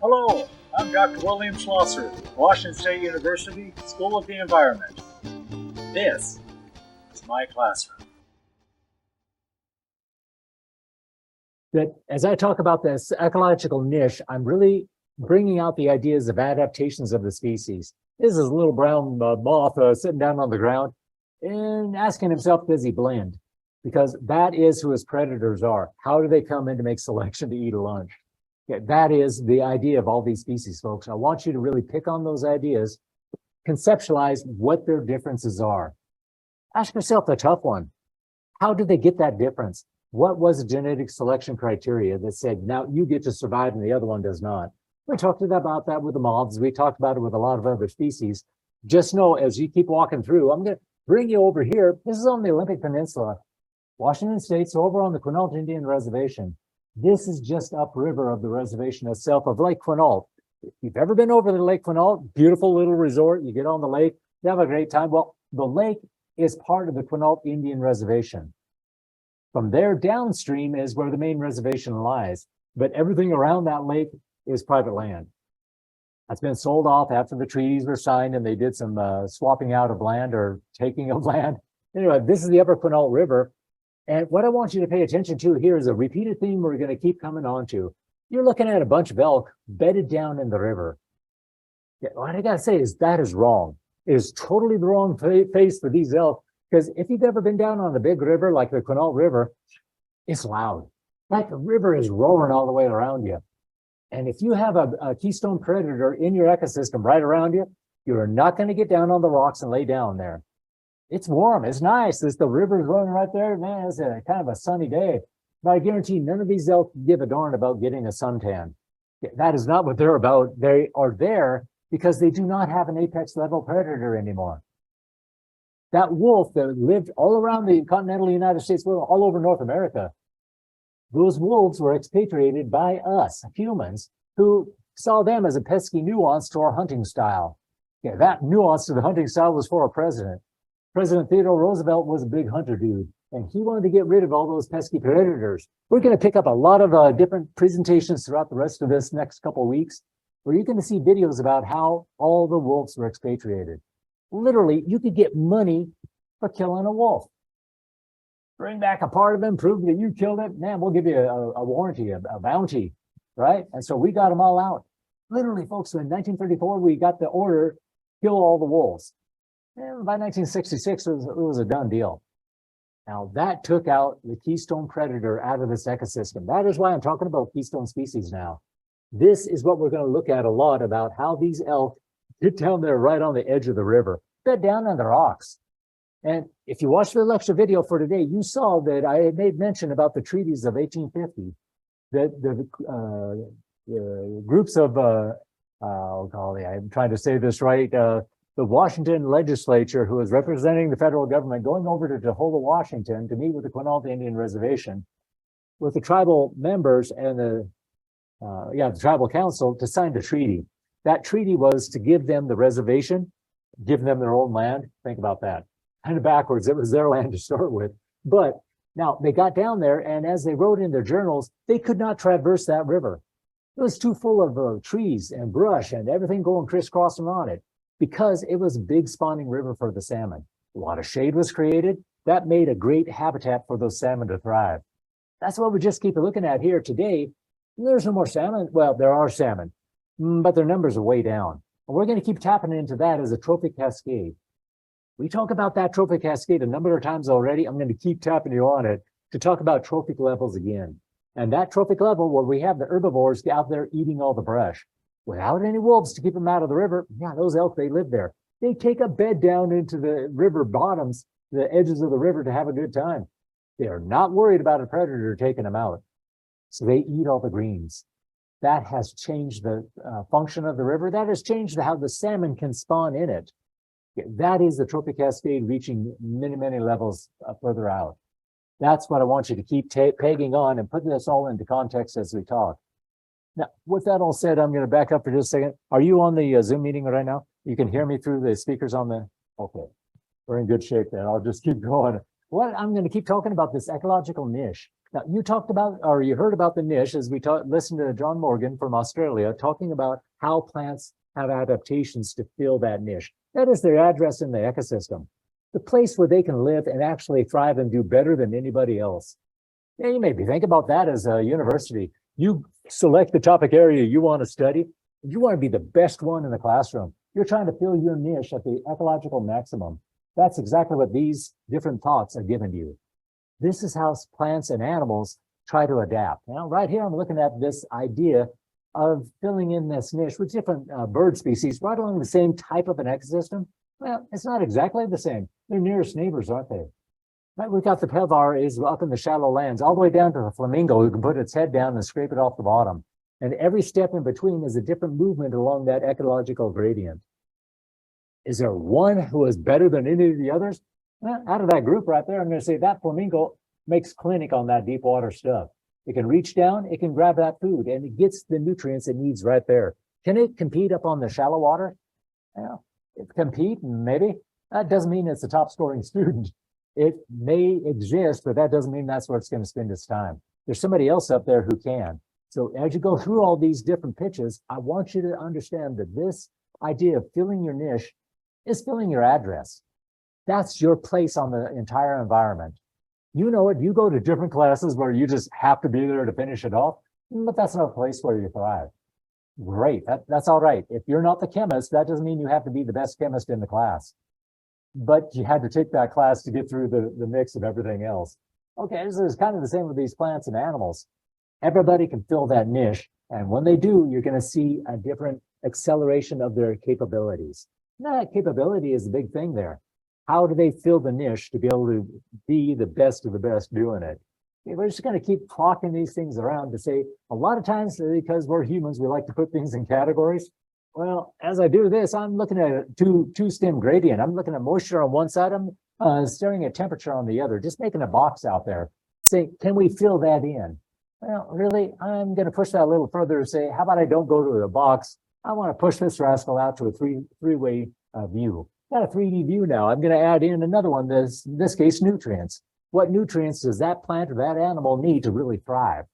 Hello, I'm Dr. William Schlosser, Washington State University, School of the Environment. This is my classroom. That as I talk about this ecological niche, I'm really bringing out the ideas of adaptations of the species. This is a little brown moth sitting down on the ground and asking himself, does he blend? Because that is who his predators are. How do they come in to make selection to eat a lunch? Yeah, that is the idea of all these species, folks. I want you to really pick on those ideas, conceptualize what their differences are. Ask yourself the tough one. How did they get that difference? What was the genetic selection criteria that said, now you get to survive and the other one does not? We talked about that with the moths. We talked about it with a lot of other species. Just know, as you keep walking through, I'm going to bring you over here. This is on the Olympic Peninsula, Washington State, so over on the Quinault Indian Reservation. This is just upriver of the reservation itself of Lake Quinault. If you've ever been over to Lake Quinault, beautiful little resort, you get on the lake, you have a great time. Well, the lake is part of the Quinault Indian Reservation. From there downstream is where the main reservation lies, but everything around that lake is private land. That's been sold off after the treaties were signed and they did some swapping out of land or taking of land. Anyway, this is the upper Quinault River. And what I want you to pay attention to here is a repeated theme we're going to keep coming on to. You're looking at a bunch of elk bedded down in the river. Yeah, what I got to say is that is wrong. It is totally the wrong face for these elk, because if you've ever been down on the big river like the Quinault River, it's loud. Like the river is roaring all the way around you. And if you have a keystone predator in your ecosystem right around you, you're not going to get down on the rocks and lay down there. It's warm. It's nice. The river's running right there. Man, it's a kind of a sunny day. But I guarantee none of these elk give a darn about getting a suntan. That is not what they're about. They are there because they do not have an apex level predator anymore. That wolf that lived all around the continental United States, well, all over North America, those wolves were expatriated by us, humans, who saw them as a pesky nuance to our hunting style. Yeah, that nuance to the hunting style was for a president. President Theodore Roosevelt was a big hunter dude, and he wanted to get rid of all those pesky predators. We're going to pick up a lot of different presentations throughout the rest of this next couple of weeks, where you're going to see videos about how all the wolves were expatriated. Literally, you could get money for killing a wolf. Bring back a part of him, prove that you killed it, man, we'll give you a warranty, a bounty, right? And so we got them all out. Literally, folks, in 1934, we got the order, kill all the wolves. And by 1966, it was a done deal. Now, that took out the keystone predator out of this ecosystem. That is why I'm talking about keystone species now. This is what we're going to look at a lot about how these elk get down there right on the edge of the river, bed down on the rocks. And if you watched the lecture video for today, you saw that I had made mention about the treaties of 1850, that the groups of, I'm trying to say this right, the Washington legislature, who was representing the federal government, going over to Jehovah, Washington to meet with the Quinault Indian Reservation with the tribal members and the tribal council to sign the treaty. That treaty was to give them the reservation, give them their own land. Think about that. Kind of backwards. It was their land to start with. But now they got down there, and as they wrote in their journals, they could not traverse that river. It was too full of trees and brush and everything going crisscrossing on it, because it was a big spawning river for the salmon. A lot of shade was created. That made a great habitat for those salmon to thrive. That's what we just keep looking at here today. There's no more salmon. Well, there are salmon, but their numbers are way down. And we're going to keep tapping into that as a trophic cascade. We talk about that trophic cascade a number of times already. I'm going to keep tapping you on it to talk about trophic levels again. And that trophic level where we have the herbivores out there eating all the brush, without any wolves to keep them out of the river, yeah, those elk, they live there. They take a bed down into the river bottoms, the edges of the river to have a good time. They are not worried about a predator taking them out. So they eat all the greens. That has changed the function of the river. That has changed how the salmon can spawn in it. That is the trophic cascade reaching many, many levels further out. That's what I want you to keep pegging on and put this all into context as we talk. Now, with that all said, I'm going to back up for just a second. Are you on the Zoom meeting right now? You can hear me through the speakers on the, okay. We're in good shape then. I'll just keep going. What I'm going to keep talking about this ecological niche. Now, you talked about, or you heard about the niche as we listened to John Morgan from Australia talking about how plants have adaptations to fill that niche. That is their address in the ecosystem, the place where they can live and actually thrive and do better than anybody else. Yeah, you maybe think about that as a university. You select the topic area you want to study. You want to be the best one in the classroom. You're trying to fill your niche at the ecological maximum. That's exactly what these different thoughts are giving you. This is how plants and animals try to adapt. Now, right here, I'm looking at this idea of filling in this niche with different bird species right along the same type of an ecosystem. Well, it's not exactly the same. They're nearest neighbors, aren't they? Right, we've got the pevar is up in the shallow lands, all the way down to the flamingo who can put its head down and scrape it off the bottom. And every step in between is a different movement along that ecological gradient. Is there one who is better than any of the others? Well, out of that group right there, I'm going to say that flamingo makes clinic on that deep water stuff. It can reach down, it can grab that food, and it gets the nutrients it needs right there. Can it compete up on the shallow water? Well, it compete, maybe. That doesn't mean it's a top scoring student. It may exist, but that doesn't mean that's where it's going to spend its time. There's somebody else up there who can. So as you go through all these different pitches, I want you to understand that this idea of filling your niche is filling your address. That's your place on the entire environment. You know it, you go to different classes where you just have to be there to finish it off, but that's not a place where you thrive. Great, that's all right. If you're not the chemist, that doesn't mean you have to be the best chemist in the class. But you had to take that class to get through the mix of everything else. Okay, this is kind of the same with these plants and animals. Everybody can fill that niche, and when they do, you're going to see a different acceleration of their capabilities. Now, that capability is a big thing there. How do they fill the niche to be able to be the best of the best doing it? We're just going to keep clocking these things around to say, a lot of times, because we're humans, we like to put things in categories. Well, as I do this, I'm looking at a two-stem gradient. I'm looking at moisture on one side. I'm staring at temperature on the other, just making a box out there. Say, can we fill that in? Well, really, I'm going to push that a little further and say, how about I don't go to the box? I want to push this rascal out to a three-way view. Got a 3D view now. I'm going to add in another one, in this case, nutrients. What nutrients does that plant or that animal need to really thrive?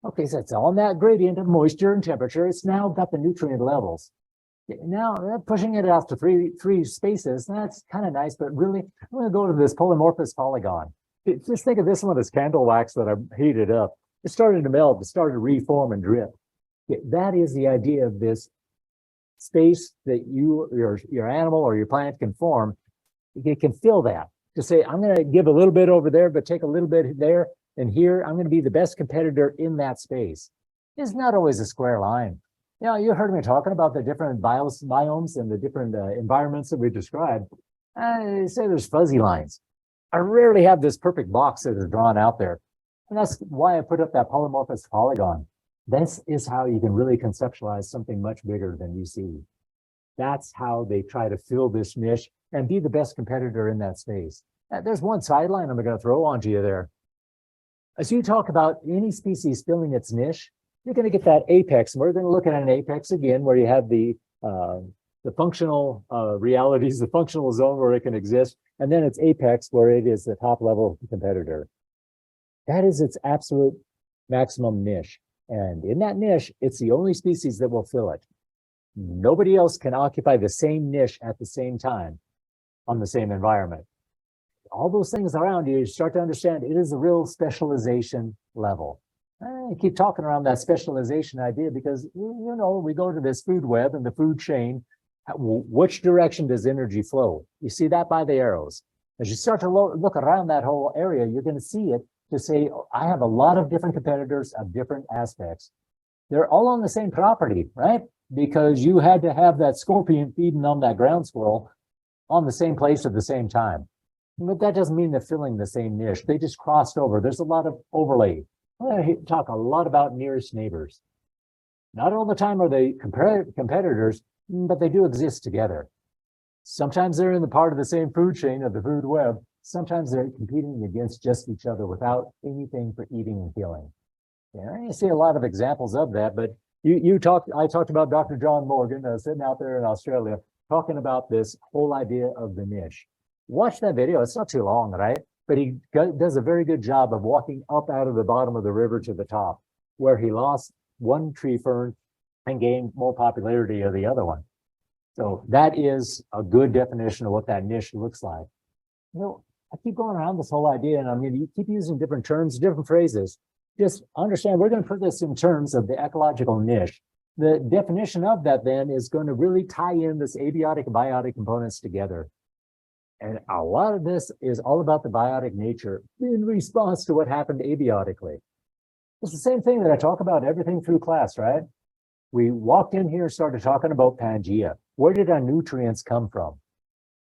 Okay, so it's on that gradient of moisture and temperature. It's now got the nutrient levels. Now, pushing it out to three spaces, that's kind of nice, but really, I'm going to go to this polymorphous polygon. Just think of this one as candle wax that I heated up. It started to melt, it started to reform and drip. That is the idea of this space that your animal or your plant can form. It can fill that. To say, I'm going to give a little bit over there, but take a little bit there and here. I'm going to be the best competitor in that space. It's not always a square line. You know, you heard me talking about the different biomes and the different environments that we described. I say there's fuzzy lines. I rarely have this perfect box that is drawn out there. And that's why I put up that polymorphous polygon. This is how you can really conceptualize something much bigger than you see. That's how they try to fill this niche and be the best competitor in that space. There's one sideline I'm going to throw onto you there. As you talk about any species filling its niche, you're going to get that apex. And we're going to look at an apex again, where you have the functional realities, the functional zone where it can exist, and then its apex where it is the top level competitor. That is its absolute maximum niche. And in that niche, it's the only species that will fill it. Nobody else can occupy the same niche at the same time on the same environment. All those things around you start to understand it is a real specialization level. I keep talking around that specialization idea because, you know, we go to this food web and the food chain. Which direction does energy flow? You see that by the arrows. As you start to look around that whole area, you're going to see it to say, I have a lot of different competitors of different aspects. They're all on the same property, right? Because you had to have that scorpion feeding on that ground squirrel on the same place at the same time. But that doesn't mean they're filling the same niche. They just crossed over. There's a lot of overlay. I talk a lot about nearest neighbors. Not all the time are they competitors, but they do exist together. Sometimes they're in the part of the same food chain of the food web. Sometimes they're competing against just each other without anything for eating and killing. Yeah, you see a lot of examples of that, but I talked about Dr. John Morgan sitting out there in Australia talking about this whole idea of the niche. Watch that video. It's not too long, right? but he does a very good job of walking up out of the bottom of the river to the top, where he lost one tree fern and gained more popularity of the other one. So that is a good definition of what that niche looks like. You know, I keep going around this whole idea, and I'm going to keep using different terms, different phrases. Just understand, we're going to put this in terms of the ecological niche. The definition of that then is going to really tie in this abiotic and biotic components together. And a lot of this is all about the biotic nature in response to what happened abiotically. It's the same thing that I talk about everything through class, right? We walked in here and started talking about Pangea. Where did our nutrients come from?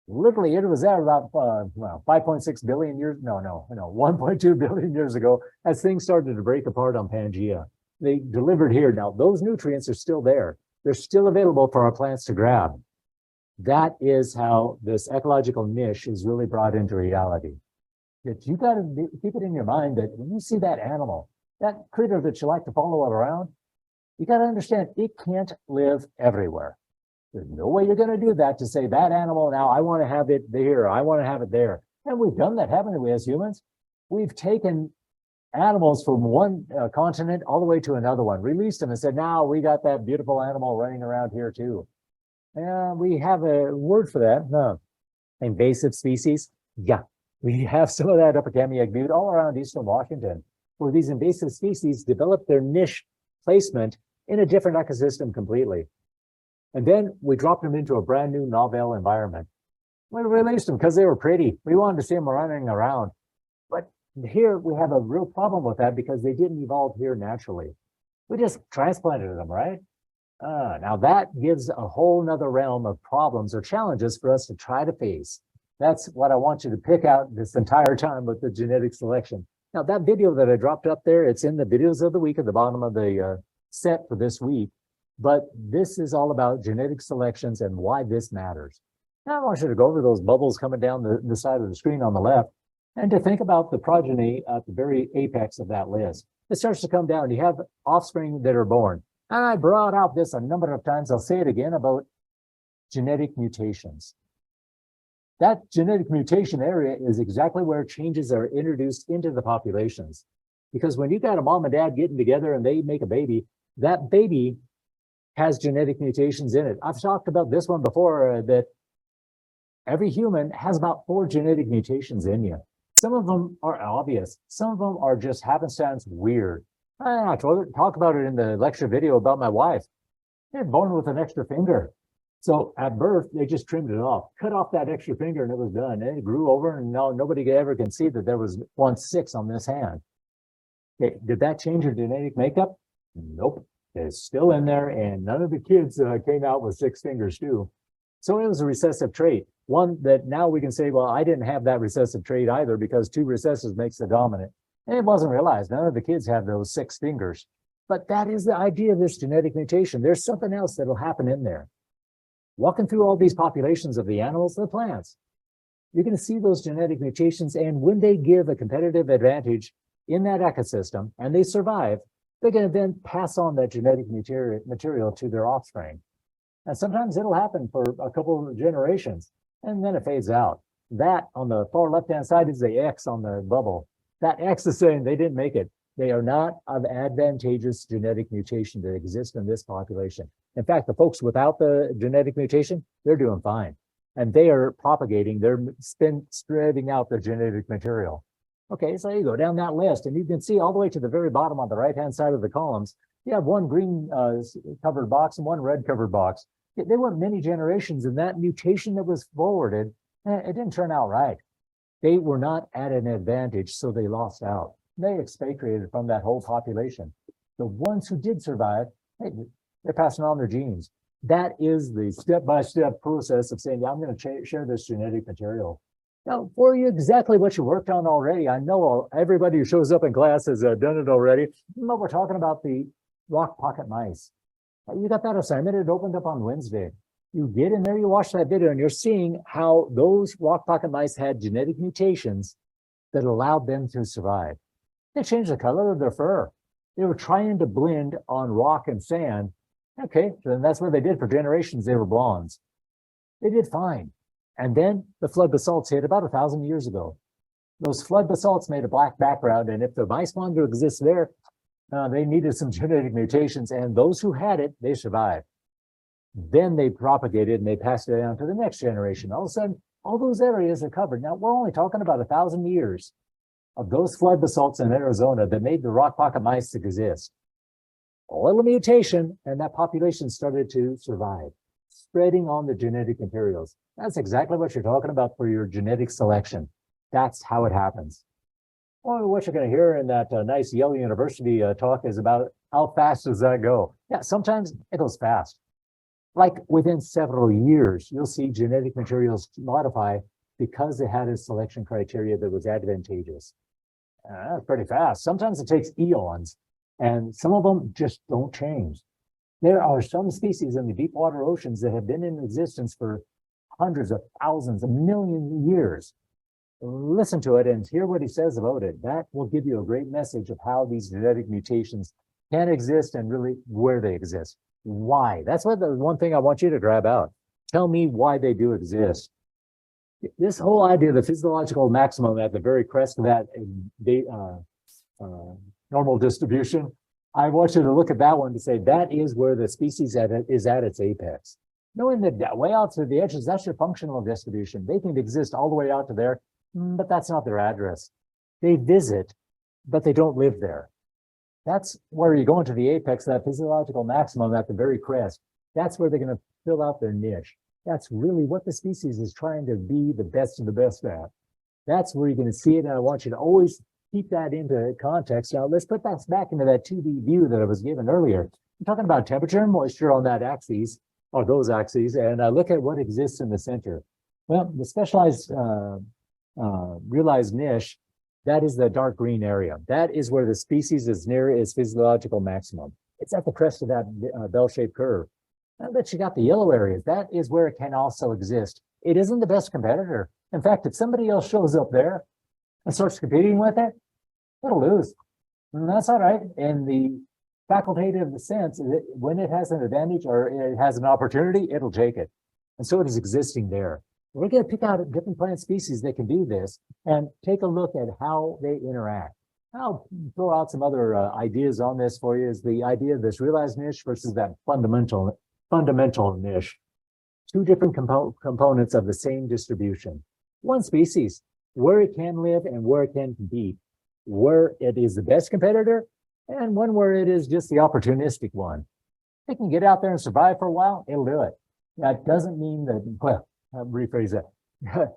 Literally, it was there about 5.6 billion years, no, 1.2 billion years ago, as things started to break apart on Pangea. They delivered here. Now, those nutrients are still there. They're still available for our plants to grab. That is how this ecological niche is really brought into reality. That you got to keep it in your mind that when you see that animal, that critter that you like to follow around, you got to understand it can't live everywhere. There's no way you're going to do that to say that animal, now I want to have it there, I want to have it there. And we've done that, haven't we, as humans? We've taken animals from one continent all the way to another one, released them and said, now we got that beautiful animal running around here too. And we have a word for that, no. Invasive species. Yeah, we have some of that up at Kamiak Butte all around Eastern Washington, where these invasive species develop their niche placement in a different ecosystem completely. And then we dropped them into a brand new novel environment. We released them because they were pretty. We wanted to see them running around. But here we have a real problem with that because they didn't evolve here naturally. We just transplanted them, right? Now that gives a whole nother realm of problems or challenges for us to try to face. That's what I want you to pick out this entire time with the genetic selection. Now that video that I dropped up there, it's in the videos of the week at the bottom of the set for this week. But this is all about genetic selections and why this matters. Now I want you to go over those bubbles coming down the side of the screen on the left and to think about the progeny at the very apex of that list. It starts to come down. You have offspring that are born. And I brought out this a number of times. I'll say it again about genetic mutations. That genetic mutation area is exactly where changes are introduced into the populations. Because when you got a mom and dad getting together and they make a baby, that baby has genetic mutations in it. I've talked about this one before, that every human has about 4 genetic mutations in you. Some of them are obvious. Some of them are just happenstance weird. I talk about it in the lecture video about my wife. They're born with an extra finger. So at birth, they just trimmed it off, cut off that extra finger and it was done. And it grew over and now nobody ever can see that there was 1/6 on this hand. Okay, did that change her genetic makeup? Nope. It's still in there, and none of the kids came out with 6 fingers too. So it was a recessive trait, one that now we can say, well, I didn't have that recessive trait either because 2 recessives makes the dominant. And it wasn't realized. None of the kids have those 6 fingers. But that is the idea of this genetic mutation. There's something else that'll happen in there. Walking through all these populations of the animals and the plants, you're going to see those genetic mutations, and when they give a competitive advantage in that ecosystem and they survive, they're going to then pass on that genetic material to their offspring. And sometimes it'll happen for a couple of generations, and then it fades out. That on the far left-hand side is the X on the bubble. That X is saying they didn't make it. They are not of advantageous genetic mutation that exists in this population. In fact, the folks without the genetic mutation, they're doing fine. And they are propagating, they're spreading out the genetic material. Okay, so you go down that list and you can see all the way to the very bottom on the right-hand side of the columns, you have one green covered box and one red covered box. There weren't many generations, and that mutation that was forwarded, it didn't turn out right. They were not at an advantage, so they lost out. They expatriated from that whole population. The ones who did survive, hey, they're passing on their genes. That is the step-by-step process of saying, yeah, I'm going to share this genetic material. Now, for you exactly what you worked on already, I know everybody who shows up in class has done it already, but we're talking about the rock pocket mice. You got that assignment, it opened up on Wednesday. You get in there, you watch that video, and you're seeing how those rock pocket mice had genetic mutations that allowed them to survive. They changed the color of their fur. They were trying to blend on rock and sand. Okay, then that's what they did for generations. They were blondes. They did fine. And then the flood basalts hit about 1,000 years ago. Those flood basalts made a black background, and if the mice wanted to exist there, they needed some genetic mutations, and those who had it, they survived. Then they propagated and they passed it down to the next generation. All of a sudden, all those areas are covered. Now, we're only talking about 1,000 years of those flood basalts in Arizona that made the rock pocket mice exist. A little mutation, and that population started to survive, spreading on the genetic materials. That's exactly what you're talking about for your genetic selection. That's how it happens. Well, what you're going to hear in that nice Yale University talk is about how fast does that go? Yeah, sometimes it goes fast. Like within several years, you'll see genetic materials modify because they had a selection criteria that was advantageous. That's pretty fast. Sometimes it takes eons, and some of them just don't change. There are some species in the deep water oceans that have been in existence for hundreds of thousands, a million years. Listen to it and hear what he says about it. That will give you a great message of how these genetic mutations can exist and really where they exist. Why? That's what the one thing I want you to grab out. Tell me why they do exist. This whole idea of the physiological maximum at the very crest of that normal distribution, I want you to look at that one to say that is where the species is at its apex. Knowing that way out to the edges, that's your functional distribution. They can exist all the way out to there, but that's not their address. They visit, but they don't live there. That's where you go into the apex, that physiological maximum at the very crest. That's where they're going to fill out their niche. That's really what the species is trying to be the best of the best at. That's where you're going to see it, and I want you to always keep that into context. Now, let's put that back into that 2D view that I was given earlier. I'm talking about temperature and moisture on that axis, or those axes, and I look at what exists in the center. Well, the specialized realized niche, that is the dark green area. That is where the species is near its physiological maximum. It's at the crest of that bell-shaped curve. Now that you got the yellow areas, that is where it can also exist. It isn't the best competitor. In fact, if somebody else shows up there and starts competing with it, it'll lose. And that's all right. In the facultative sense, when it has an advantage or it has an opportunity, it'll take it. And so it is existing there. We're going to pick out different plant species that can do this and take a look at how they interact. I'll throw out some other ideas on this for you. Is the idea of this realized niche versus that fundamental niche. Two different components of the same distribution. One species, where it can live and where it can compete, where it is the best competitor, and one where it is just the opportunistic one. It can get out there and survive for a while, it'll do it. That doesn't mean that, well, I'll rephrase that.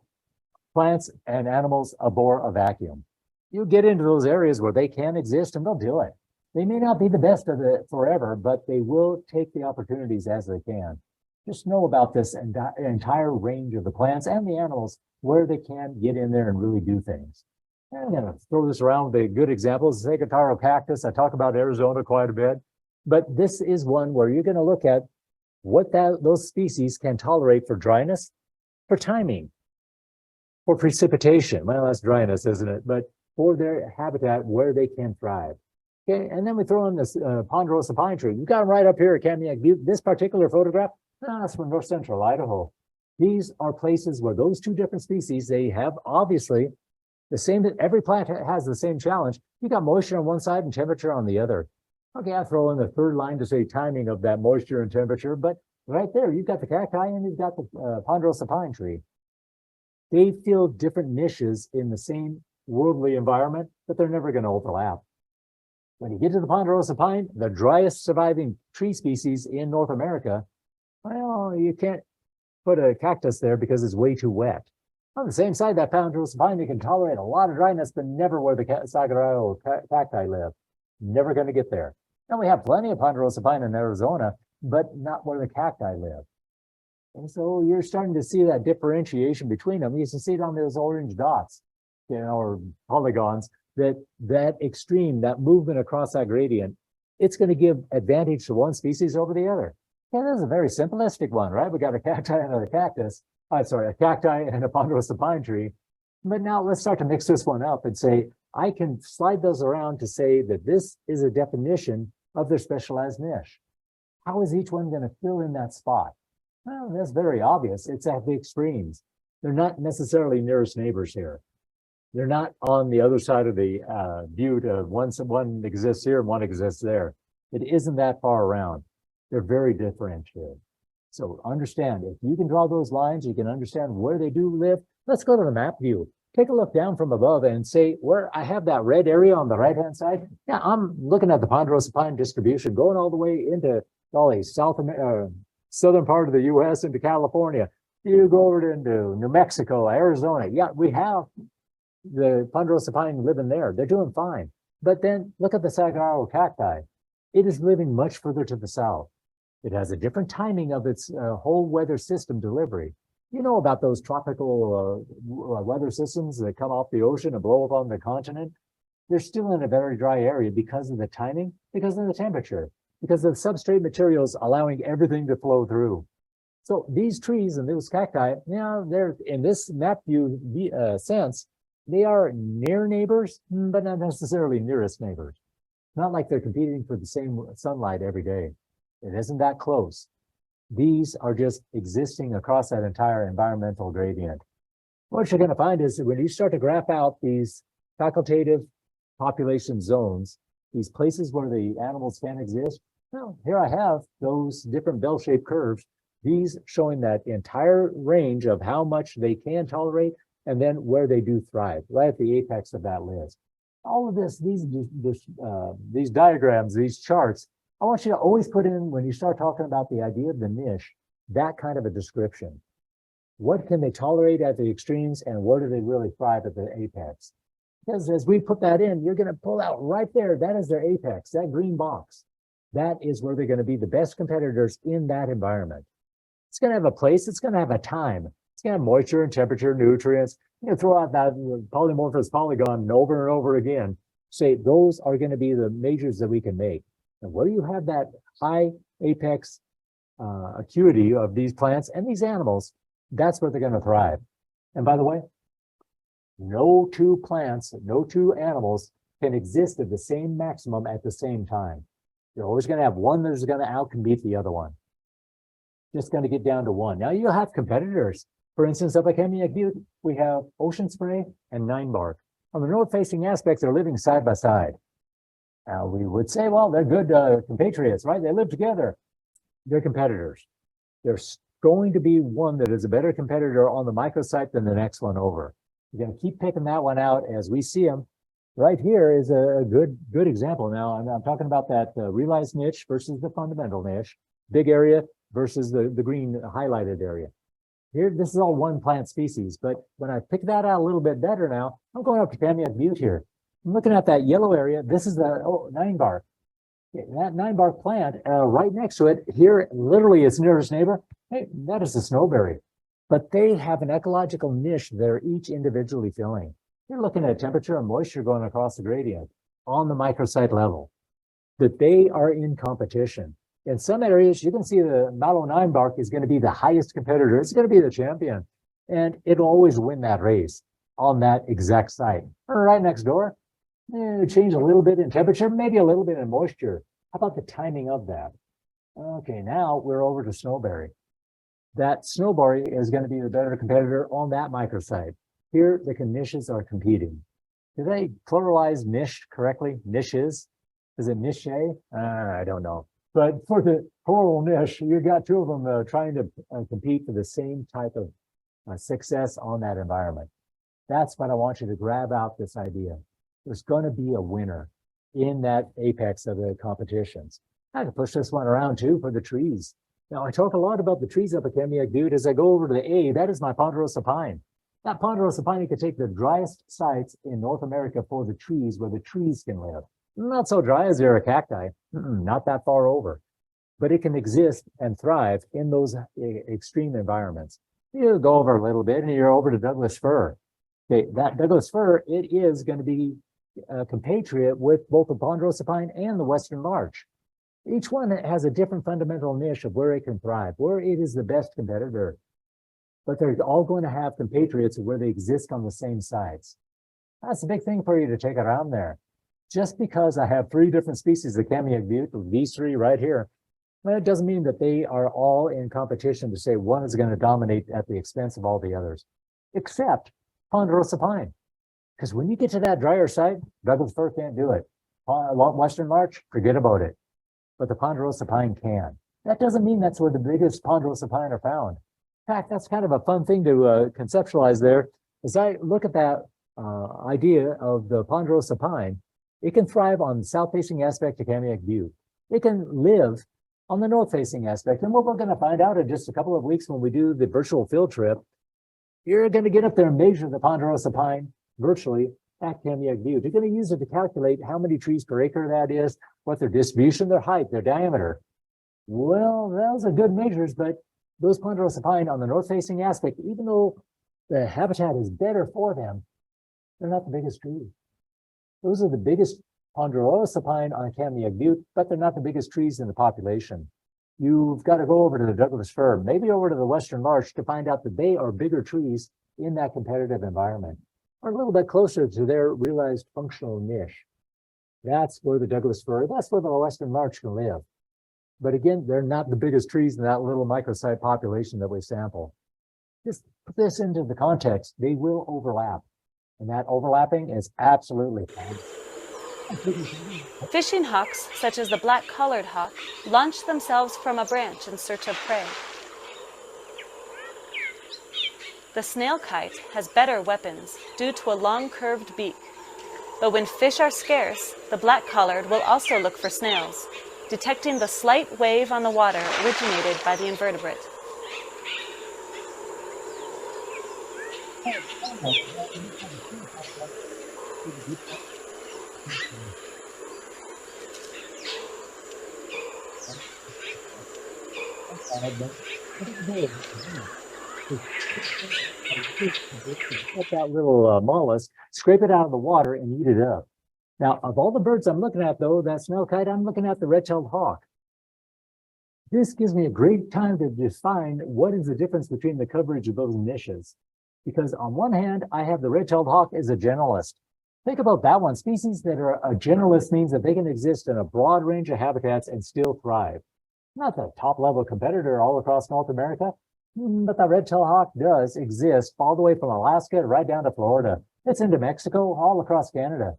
Plants and animals abhor a vacuum. You get into those areas where they can exist and they'll do it. They may not be the best of it forever, but they will take the opportunities as they can. Just know about this entire range of the plants and the animals where they can get in there and really do things. I'm going to throw this around with the good examples. The Secataro cactus, I talk about Arizona quite a bit, but this is one where you're going to look at what those species can tolerate for dryness, for timing, for precipitation. Well, that's dryness, isn't it? But for their habitat where they can thrive. Okay, and then we throw in this ponderosa pine tree. You got them right up here at Kamiak Butte. This particular photograph, that's from north central Idaho. These are places where those two different species, they have obviously the same, every plant has the same challenge. You got moisture on one side and temperature on the other. Okay, I throw in the third line to say timing of that moisture and temperature, but right there, you've got the cacti and you've got the ponderosa pine tree. They fill different niches in the same worldly environment, but they're never going to overlap. When you get to the ponderosa pine, the driest surviving tree species in North America, well, you can't put a cactus there because it's way too wet. On the same side, that ponderosa pine, you can tolerate a lot of dryness, but never where the saguaro cacti live. Never going to get there. Now, we have plenty of ponderosa pine in Arizona, but not where the cacti live. And so you're starting to see that differentiation between them. You can see it on those orange dots, or polygons, that extreme, that movement across that gradient, it's going to give advantage to one species over the other. Yeah, this is a very simplistic one, right? We got a cacti and a cactus. A cacti and a ponderosa pine tree. But now let's start to mix this one up and say, I can slide those around to say that this is a definition of their specialized niche. How is each one going to fill in that spot? Well, that's very obvious. It's at the extremes. They're not necessarily nearest neighbors here. They're not on the other side of the butte of one exists here and one exists there. It isn't that far around. They're very differentiated. So understand, if you can draw those lines, you can understand where they do live. Let's go to the map view. Take a look down from above and say where I have that red area on the right-hand side. Yeah, I'm looking at the ponderosa pine distribution going all the way into golly, southern part of the U.S. into California. You go over into New Mexico, Arizona. Yeah, we have the ponderosa pine living there. They're doing fine. But then look at the saguaro cacti. It is living much further to the south. It has a different timing of its whole weather system delivery. You know about those tropical weather systems that come off the ocean and blow up on the continent? They're still in a very dry area because of the timing, because of the temperature, because of the substrate materials allowing everything to flow through. So these trees and those cacti, yeah, they're in this map view sense, they are near neighbors, but not necessarily nearest neighbors. Not like they're competing for the same sunlight every day. It isn't that close. These are just existing across that entire environmental gradient. What you're going to find is that when you start to graph out these facultative population zones, these places where the animals can exist, well, here I have those different bell-shaped curves, these showing that entire range of how much they can tolerate and then where they do thrive, right at the apex of that list. All of this, these diagrams, these charts, I want you to always put in, when you start talking about the idea of the niche, that kind of a description. What can they tolerate at the extremes and where do they really thrive at the apex? Because as we put that in, you're going to pull out right there. That is their apex, that green box. That is where they're going to be the best competitors in that environment. It's going to have a place. It's going to have a time. It's going to have moisture and temperature, nutrients. You know, throw out that polymorphous polygon over and over again. Say those are going to be the measures that we can make. And where you have that high apex acuity of these plants and these animals, that's where they're going to thrive. And by the way, no two plants, no two animals can exist at the same maximum at the same time. You're always going to have one that's going to outcompete the other one. Just going to get down to one. Now you'll have competitors. For instance, up at Kamiak Butte, we have ocean spray and ninebark. On the north-facing aspects, they're living side by side. We would say, well, they're good compatriots, right? They live together. They're competitors. There's going to be one that is a better competitor on the microsite than the next one over. You're going to keep picking that one out as we see them. Right here is a good example. Now, I'm talking about that realized niche versus the fundamental niche, big area versus the green highlighted area. Here, this is all one plant species, but when I pick that out a little bit better now, I'm going up to Kamiak Butte here. I'm looking at that yellow area. This is the ninebark. That ninebark plant right next to it, here, literally its nearest neighbor, hey, that is the snowberry. But they have an ecological niche they're each individually filling. You're looking at temperature and moisture going across the gradient on the microsite level, that they are in competition. In some areas, you can see the mallow ninebark is going to be the highest competitor. It's going to be the champion, and it'll always win that race on that exact site. Right next door, change a little bit in temperature, maybe a little bit in moisture. How about the timing of that? Okay, now we're over to snowberry. That snowberry is going to be the better competitor on that microsite. Here, the niches are competing. Did they pluralize niche correctly? Niches? Is it niche? I don't know. But for the plural niche, you got two of them trying to compete for the same type of success on that environment. That's what I want you to grab out, this idea. There's going to be a winner in that apex of the competitions. I can push this one around too for the trees. Now, I talk a lot about the trees up at Kamiak Butte. As I go over to the A, that is my ponderosa pine. That ponderosa pine, you can take the driest sites in North America for the trees where the trees can live. Not so dry as there are cacti, not that far over, but it can exist and thrive in those extreme environments. You go over a little bit and you're over to Douglas fir. Okay, that Douglas fir, it is going to be a compatriot with both the ponderosa pine and the western larch. Each one has a different fundamental niche of where it can thrive, where it is the best competitor. But they're all going to have compatriots where they exist on the same sites. That's a big thing for you to take around there. Just because I have 3 different species of Kamiak Butte, these 3 right here, well, it doesn't mean that they are all in competition to say one is going to dominate at the expense of all the others, except ponderosa pine. Because when you get to that drier site, Douglas fir can't do it. Western larch, forget about it. But the ponderosa pine can. That doesn't mean that's where the biggest ponderosa pine are found. In fact, that's kind of a fun thing to conceptualize there. As I look at that idea of the ponderosa pine, it can thrive on the south-facing aspect of Kamiak Butte. It can live on the north-facing aspect. And what we're going to find out in just a couple of weeks when we do the virtual field trip, you're going to get up there and measure the ponderosa pine virtually at Kamiak Butte. You're going to use it to calculate how many trees per acre that is, what their distribution, their height, their diameter. Well, those are good measures, but those ponderosa pine on the north-facing aspect, even though the habitat is better for them, they're not the biggest trees. Those are the biggest ponderosa pine on Kamiak Butte, but they're not the biggest trees in the population. You've got to go over to the Douglas fir, maybe over to the western larch to find out that they are bigger trees in that competitive environment, or a little bit closer to their realized functional niche. That's where the Douglas fir, that's where the western larch can live. But again, they're not the biggest trees in that little microsite population that we sample. Just put this into the context, they will overlap. And that overlapping is absolutely fine. Fishing hawks, such as the black-collared hawk, launch themselves from a branch in search of prey. The snail kite has better weapons due to a long curved beak. But when fish are scarce, the black-collared will also look for snails, detecting the slight wave on the water originated by the invertebrate. Get that little mollusk, scrape it out of the water and eat it up. Now, of all the birds I'm looking at, though, that snail kite, I'm looking at the red-tailed hawk. This gives me a great time to define what is the difference between the coverage of those niches. Because on one hand, I have the red-tailed hawk as a generalist. Think about that one. Species that are a generalist means that they can exist in a broad range of habitats and still thrive. Not the top-level competitor all across North America, but the red-tailed hawk does exist all the way from Alaska right down to Florida. It's into Mexico, all across Canada.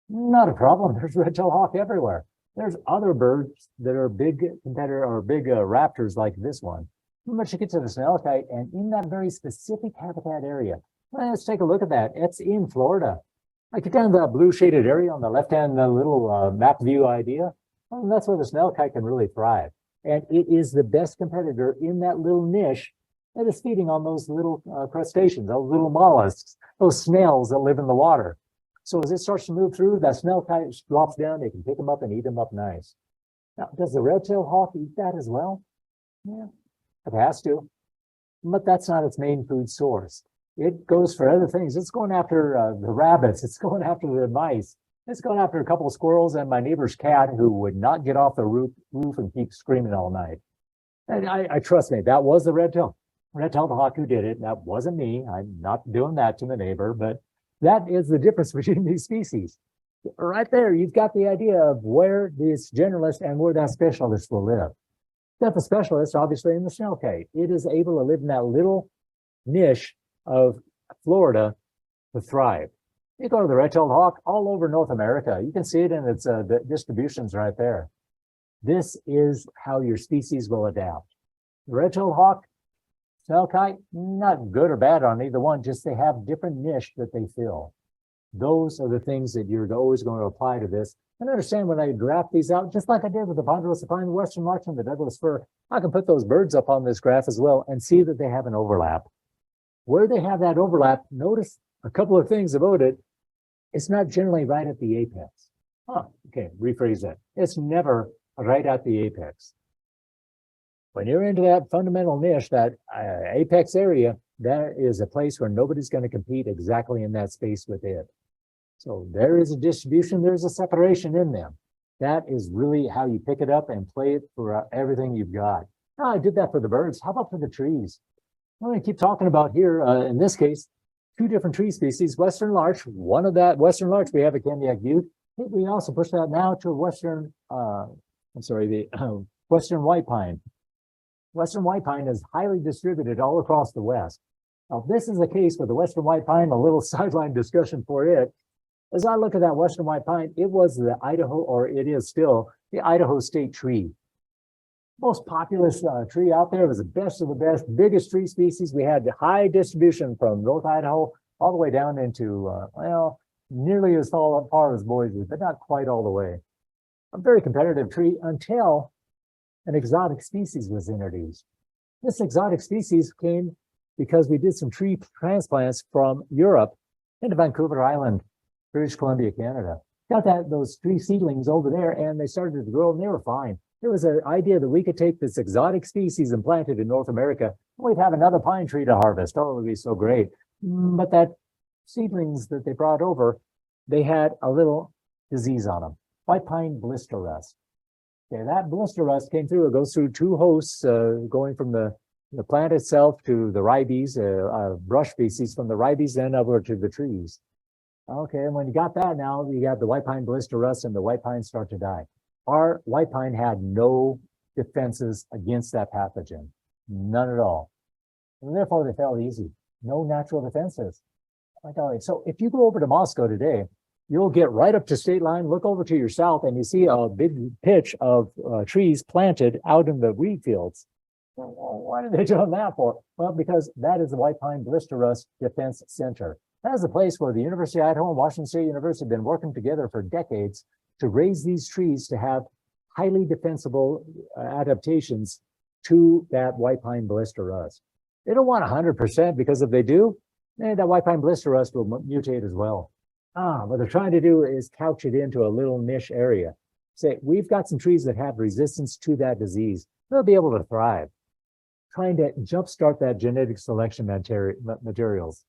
Not a problem. There's red-tailed hawk everywhere. There's other birds that are big competitor or big raptors like this one. But you get to the snail kite, and in that very specific habitat area, let's take a look at that. It's in Florida. Like you kind of the blue shaded area on the left-hand little map view idea. Well, that's where the snail kite can really thrive. And it is the best competitor in that little niche that is feeding on those little crustaceans, those little mollusks, those snails that live in the water. So as it starts to move through, that snail kite drops down, they can pick them up and eat them up nice. Now, does the red-tailed hawk eat that as well? Yeah, it has to, but that's not its main food source. It goes for other things. It's going after the rabbits. It's going after the mice. It's going after a couple of squirrels and my neighbor's cat who would not get off the roof and keep screaming all night. And I trust me, that was the red-tailed hawk who did it. That wasn't me. I'm not doing that to the neighbor, but that is the difference between these species. Right there, you've got the idea of where this generalist and where that specialist will live. Got the specialist, obviously, in the snail kite. It is able to live in that little niche of Florida to thrive. You go to the red-tailed hawk all over North America. You can see it in its distributions right there. This is how your species will adapt. The red-tailed hawk, snail kite, not good or bad on either one, just they have different niche that they fill. Those are the things that you're always going to apply to this. And understand when I graph these out, just like I did with the ponderosa pine, the western larch, and the Douglas fir, I can put those birds up on this graph as well and see that they have an overlap. Where they have that overlap, notice a couple of things about it. It's not generally right at the apex. Okay, rephrase that. It's never right at the apex. When you're into that fundamental niche, that apex area, that is a place where nobody's going to compete exactly in that space with it. So there is a distribution, there's a separation in them. That is really how you pick it up and play it for everything you've got. Now, I did that for the birds. How about for the trees? I'm going to keep talking about here, in this case, two different tree species, western larch. One of that western larch we have at Kamiak Butte. We also push that now to western, western white pine. Western white pine is highly distributed all across the West. Now, this is the case with the Western white pine, a little sideline discussion for it. As I look at that Western white pine, it was the Idaho, or it is still the Idaho state tree. Most populous tree out there. It was the best of the best, biggest tree species. We had high distribution from North Idaho all the way down into, well, nearly as far as Boise, but not quite all the way. A very competitive tree until an exotic species was introduced. This exotic species came because we did some tree transplants from Europe into Vancouver Island, British Columbia, Canada. Got those tree seedlings over there, and they started to grow, and they were fine. There was an idea that we could take this exotic species and plant it in North America, and we'd have another pine tree to harvest. Oh, it would be so great. But that seedlings that they brought over, they had a little disease on them, white pine blister rust. Okay, that blister rust came through. It goes through two hosts, going from the plant itself to the ribes, brush species, from the ribes then over to the trees. Okay, and when you got that, now you got the white pine blister rust, and the white pines start to die. Our white pine had no defenses against that pathogen, none at all. And therefore, they fell easy. No natural defenses. So if you go over to Moscow today, you'll get right up to state line, look over to your south, and you see a big pitch of trees planted out in the wheat fields. Well, why are they doing that for? Well, because that is the White Pine Blister Rust Defense Center. That is a place where the University of Idaho and Washington State University have been working together for decades to raise these trees to have highly defensible adaptations to that white pine blister rust. They don't want 100% because if they do, that white pine blister rust will mutate as well. What they're trying to do is couch it into a little niche area. Say, we've got some trees that have resistance to that disease. They'll be able to thrive. Trying to jumpstart that genetic selection materials.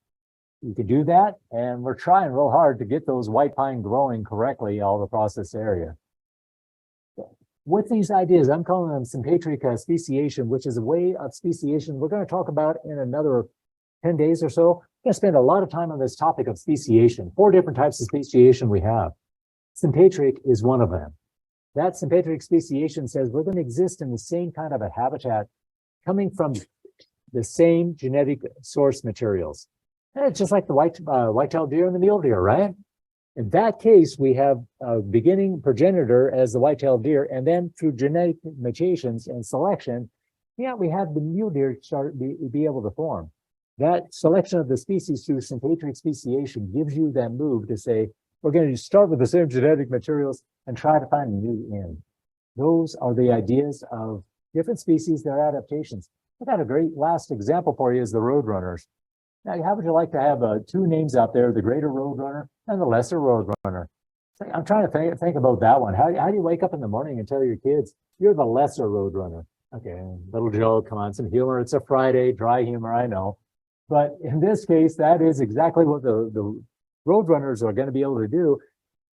You can do that, and we're trying real hard to get those white pine growing correctly all across this area. With these ideas, I'm calling them sympatric speciation, which is a way of speciation we're going to talk about in another 10 days or so. I'm going to spend a lot of time on this topic of speciation. 4 different types of speciation we have. Sympatric is one of them. That sympatric speciation says we're going to exist in the same kind of a habitat coming from the same genetic source materials. And it's just like the white-tailed deer and the mule deer, right? In that case, we have a beginning progenitor as the white-tailed deer, and then through genetic mutations and selection, we have the mule deer be able to form. That selection of the species through sympatric speciation gives you that move to say, we're going to start with the same genetic materials and try to find a new end. Those are the ideas of different species, their adaptations. I've got a great last example for you is the roadrunners. Now, how would you like to have 2 names out there, the greater roadrunner and the lesser roadrunner? I'm trying to think about that one. How do you wake up in the morning and tell your kids, you're the lesser roadrunner? Okay, little joke, come on, some humor. It's a Friday, dry humor, I know. But in this case, that is exactly what the roadrunners are going to be able to do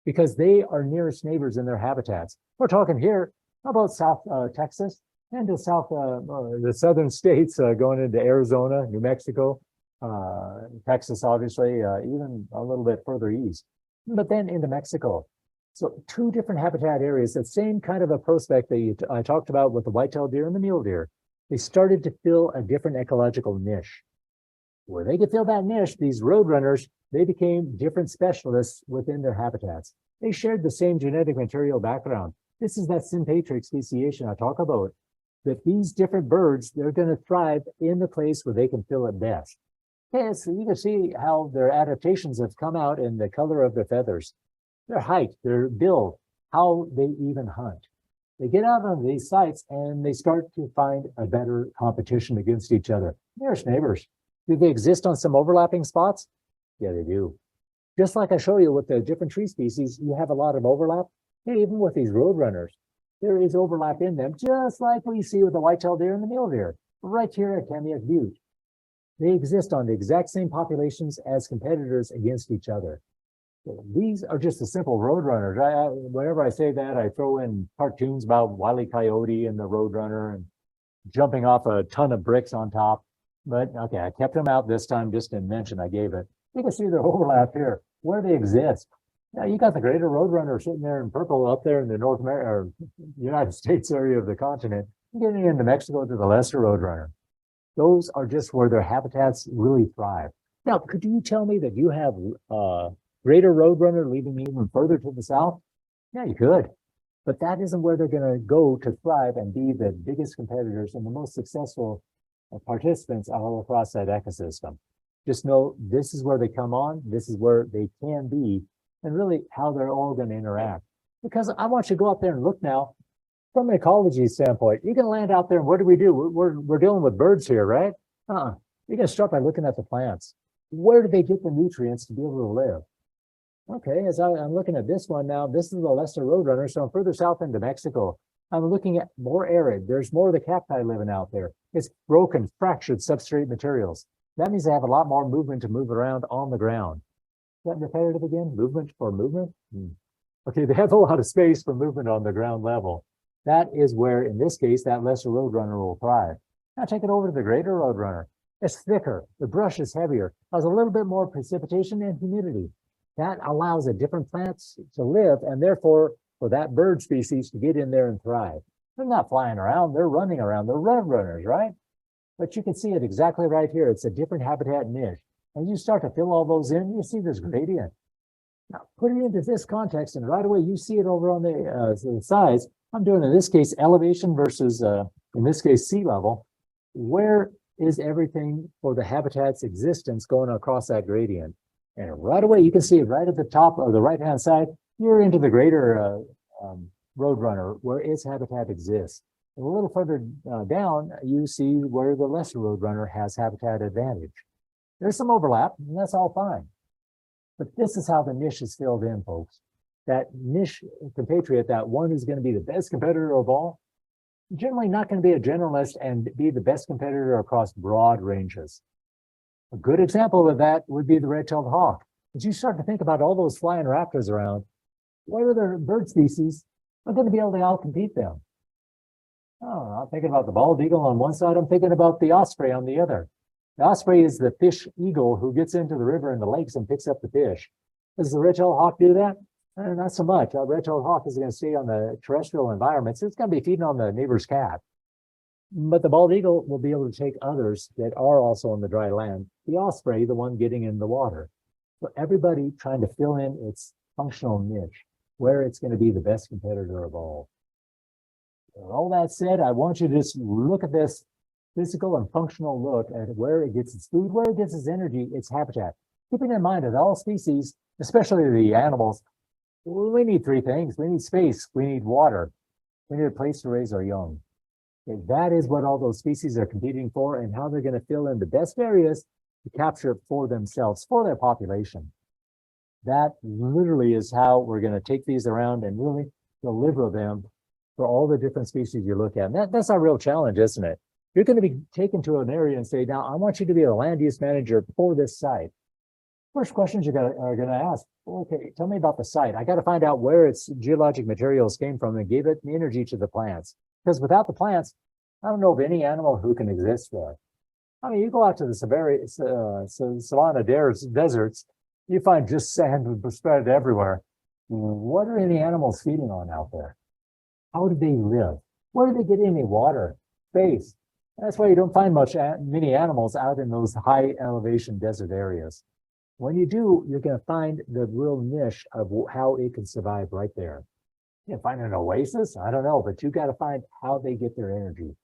because they are nearest neighbors in their habitats. We're talking here about South Texas and to the southern states going into Arizona, New Mexico, Texas, obviously, even a little bit further east, but then into Mexico. So 2 different habitat areas, the same kind of a prospect that I talked about with the white-tailed deer and the mule deer. They started to fill a different ecological niche. Where they could fill that niche, these roadrunners, they became different specialists within their habitats. They shared the same genetic material background. This is that sympatric speciation I talk about, that these different birds, they're going to thrive in the place where they can fill it best. Okay, so you can see how their adaptations have come out in the color of their feathers, their height, their build, how they even hunt. They get out on these sites and they start to find a better competition against each other. Nearest neighbors. Do they exist on some overlapping spots? Yeah, they do. Just like I show you with the different tree species, you have a lot of overlap. Hey, even with these roadrunners, there is overlap in them, just like we see with the white-tailed deer and the mule deer, right here at Kamiuk Butte. They exist on the exact same populations as competitors against each other. So these are just the simple roadrunners. Whenever I say that, I throw in cartoons about Wile E. Coyote and the roadrunner and jumping off a ton of bricks on top. But okay, I kept them out this time just to mention I gave it. You can see their overlap here, where they exist. Now you got the greater roadrunner sitting there in purple up there in the North America or United States area of the continent, getting into Mexico to the lesser roadrunner. Those are just where their habitats really thrive. Now, could you tell me that you have greater roadrunner leading even further to the south? Yeah, you could. But that isn't where they're going to go to thrive and be the biggest competitors and the most successful participants all across that ecosystem. Just know this is where they come on, this is where they can be, and really how they're all going to interact. Because I want you to go up there and look now from an ecology standpoint. You can land out there and what do? We're dealing with birds here, right? You're going to start by looking at the plants. Where do they get the nutrients to be able to live? Okay, as I'm looking at this one now, this is the lesser roadrunner, so I'm further south into Mexico. I'm looking at more arid. There's more of the cacti living out there. It's broken, fractured substrate materials. That means they have a lot more movement to move around on the ground. Is that repetitive again? Movement for movement? Okay, they have a lot of space for movement on the ground level. That is where, in this case, that lesser roadrunner will thrive. Now take it over to the greater roadrunner. It's thicker. The brush is heavier. Has a little bit more precipitation and humidity. That allows the different plants to live, and therefore for that bird species to get in there and thrive. They're not flying around, they're running around. They're roadrunners, right? But you can see it exactly right here. It's a different habitat niche. As you start to fill all those in, you see this gradient. Now, put it into this context, and right away you see it over on the sides. I'm doing, in this case, elevation versus, in this case, sea level. Where is everything for the habitat's existence going across that gradient? And right away, you can see it right at the top of the right-hand side. You're into the greater roadrunner, where its habitat exists. And a little further down, you see where the lesser roadrunner has habitat advantage. There's some overlap, and that's all fine. But this is how the niche is filled in, folks. That niche compatriot, that one who's going to be the best competitor of all, generally not going to be a generalist and be the best competitor across broad ranges. A good example of that would be the red-tailed hawk. As you start to think about all those flying raptors around, what other bird species are going to be able to outcompete them? Oh, I'm thinking about the bald eagle on one side. I'm thinking about the osprey on the other. The osprey is the fish eagle who gets into the river and the lakes and picks up the fish. Does the red-tailed hawk do that? Not so much. A red-tailed hawk is going to stay on the terrestrial environments. It's going to be feeding on the neighbor's cat. But the bald eagle will be able to take others that are also on the dry land. The osprey, the one getting in the water. So everybody trying to fill in its functional niche, where it's going to be the best competitor of all. With all that said, I want you to just look at this physical and functional look at where it gets its food, where it gets its energy, its habitat. Keeping in mind that all species, especially the animals, we need three things. We need space, we need water, we need a place to raise our young. Okay, that is what all those species are competing for and how they're going to fill in the best areas to capture it for themselves, for their population. That literally is how we're going to take these around and really deliver them for all the different species you look at. And that's our real challenge, isn't it? You're going to be taken to an area and say, now, I want you to be a land use manager for this site. First questions are going to ask, okay, tell me about the site. I got to find out where its geologic materials came from and gave it energy to the plants. Because without the plants, I don't know of any animal who can exist there. I mean, you go out to the savanna deserts, you find just sand spread everywhere. What are any animals feeding on out there? How do they live? Where do they get any water, space? That's why you don't find many animals out in those high elevation desert areas. When you do, you're going to find the real niche of how it can survive right there. You can find an oasis? I don't know, but you got to find how they get their energy.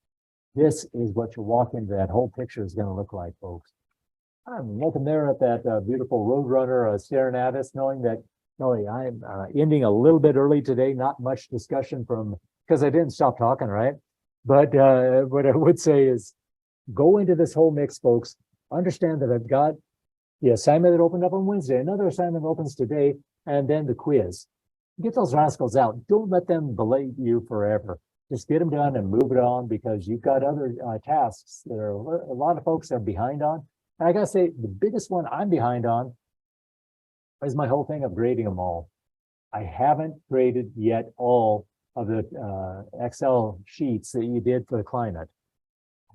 This is what you walk into that whole picture is going to look like, folks. I'm looking there at that beautiful roadrunner staring at us, knowing that, I'm ending a little bit early today, not much discussion because I didn't stop talking, right? But what I would say is go into this whole mix, folks. Understand that I've got the assignment that opened up on Wednesday, another assignment opens today, and then the quiz. Get those rascals out. Don't let them belay you forever. Just get them done and move it on because you've got other tasks that are a lot of folks are behind on. And I got to say, the biggest one I'm behind on is my whole thing of grading them all. I haven't graded yet all of the Excel sheets that you did for the climate.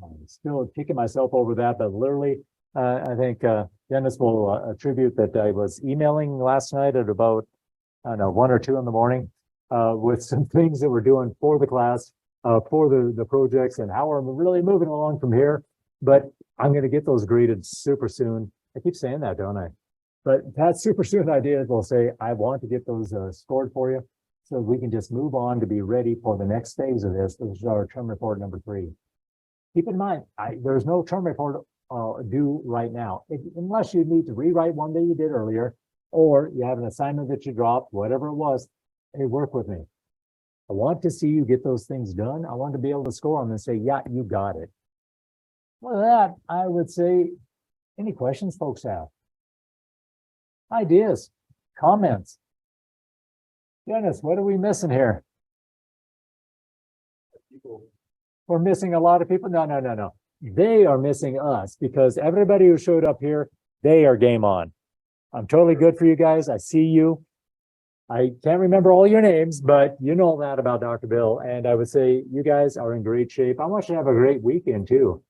I'm still kicking myself over that, but literally, I think Dennis will attribute that I was emailing last night at about, 1 or 2 in the morning with some things that we're doing for the class, for the projects and how we're really moving along from here. but I'm going to get those graded super soon. I keep saying that, don't I? But that super soon idea will say, I want to get those scored for you so we can just move on to be ready for the next phase of this. This is our term report number 3. Keep in mind, there's no term report due right now, unless you need to rewrite one that you did earlier, or you have an assignment that you dropped, whatever it was. Hey, work with me. I want to see you get those things done. I want to be able to score them and say, yeah, you got it. With that, I would say, any questions folks have? Ideas, comments? Dennis, what are we missing here? We're missing a lot of people. No. They are missing us because everybody who showed up here, they are game on. I'm totally good for you guys. I see you. I can't remember all your names, but you know that about Dr. Bill. And I would say you guys are in great shape. I want you to have a great weekend too.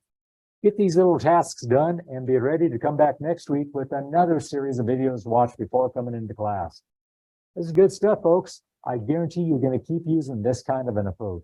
Get these little tasks done and be ready to come back next week with another series of videos to watch before coming into class. This is good stuff, folks. I guarantee you're going to keep using this kind of an approach.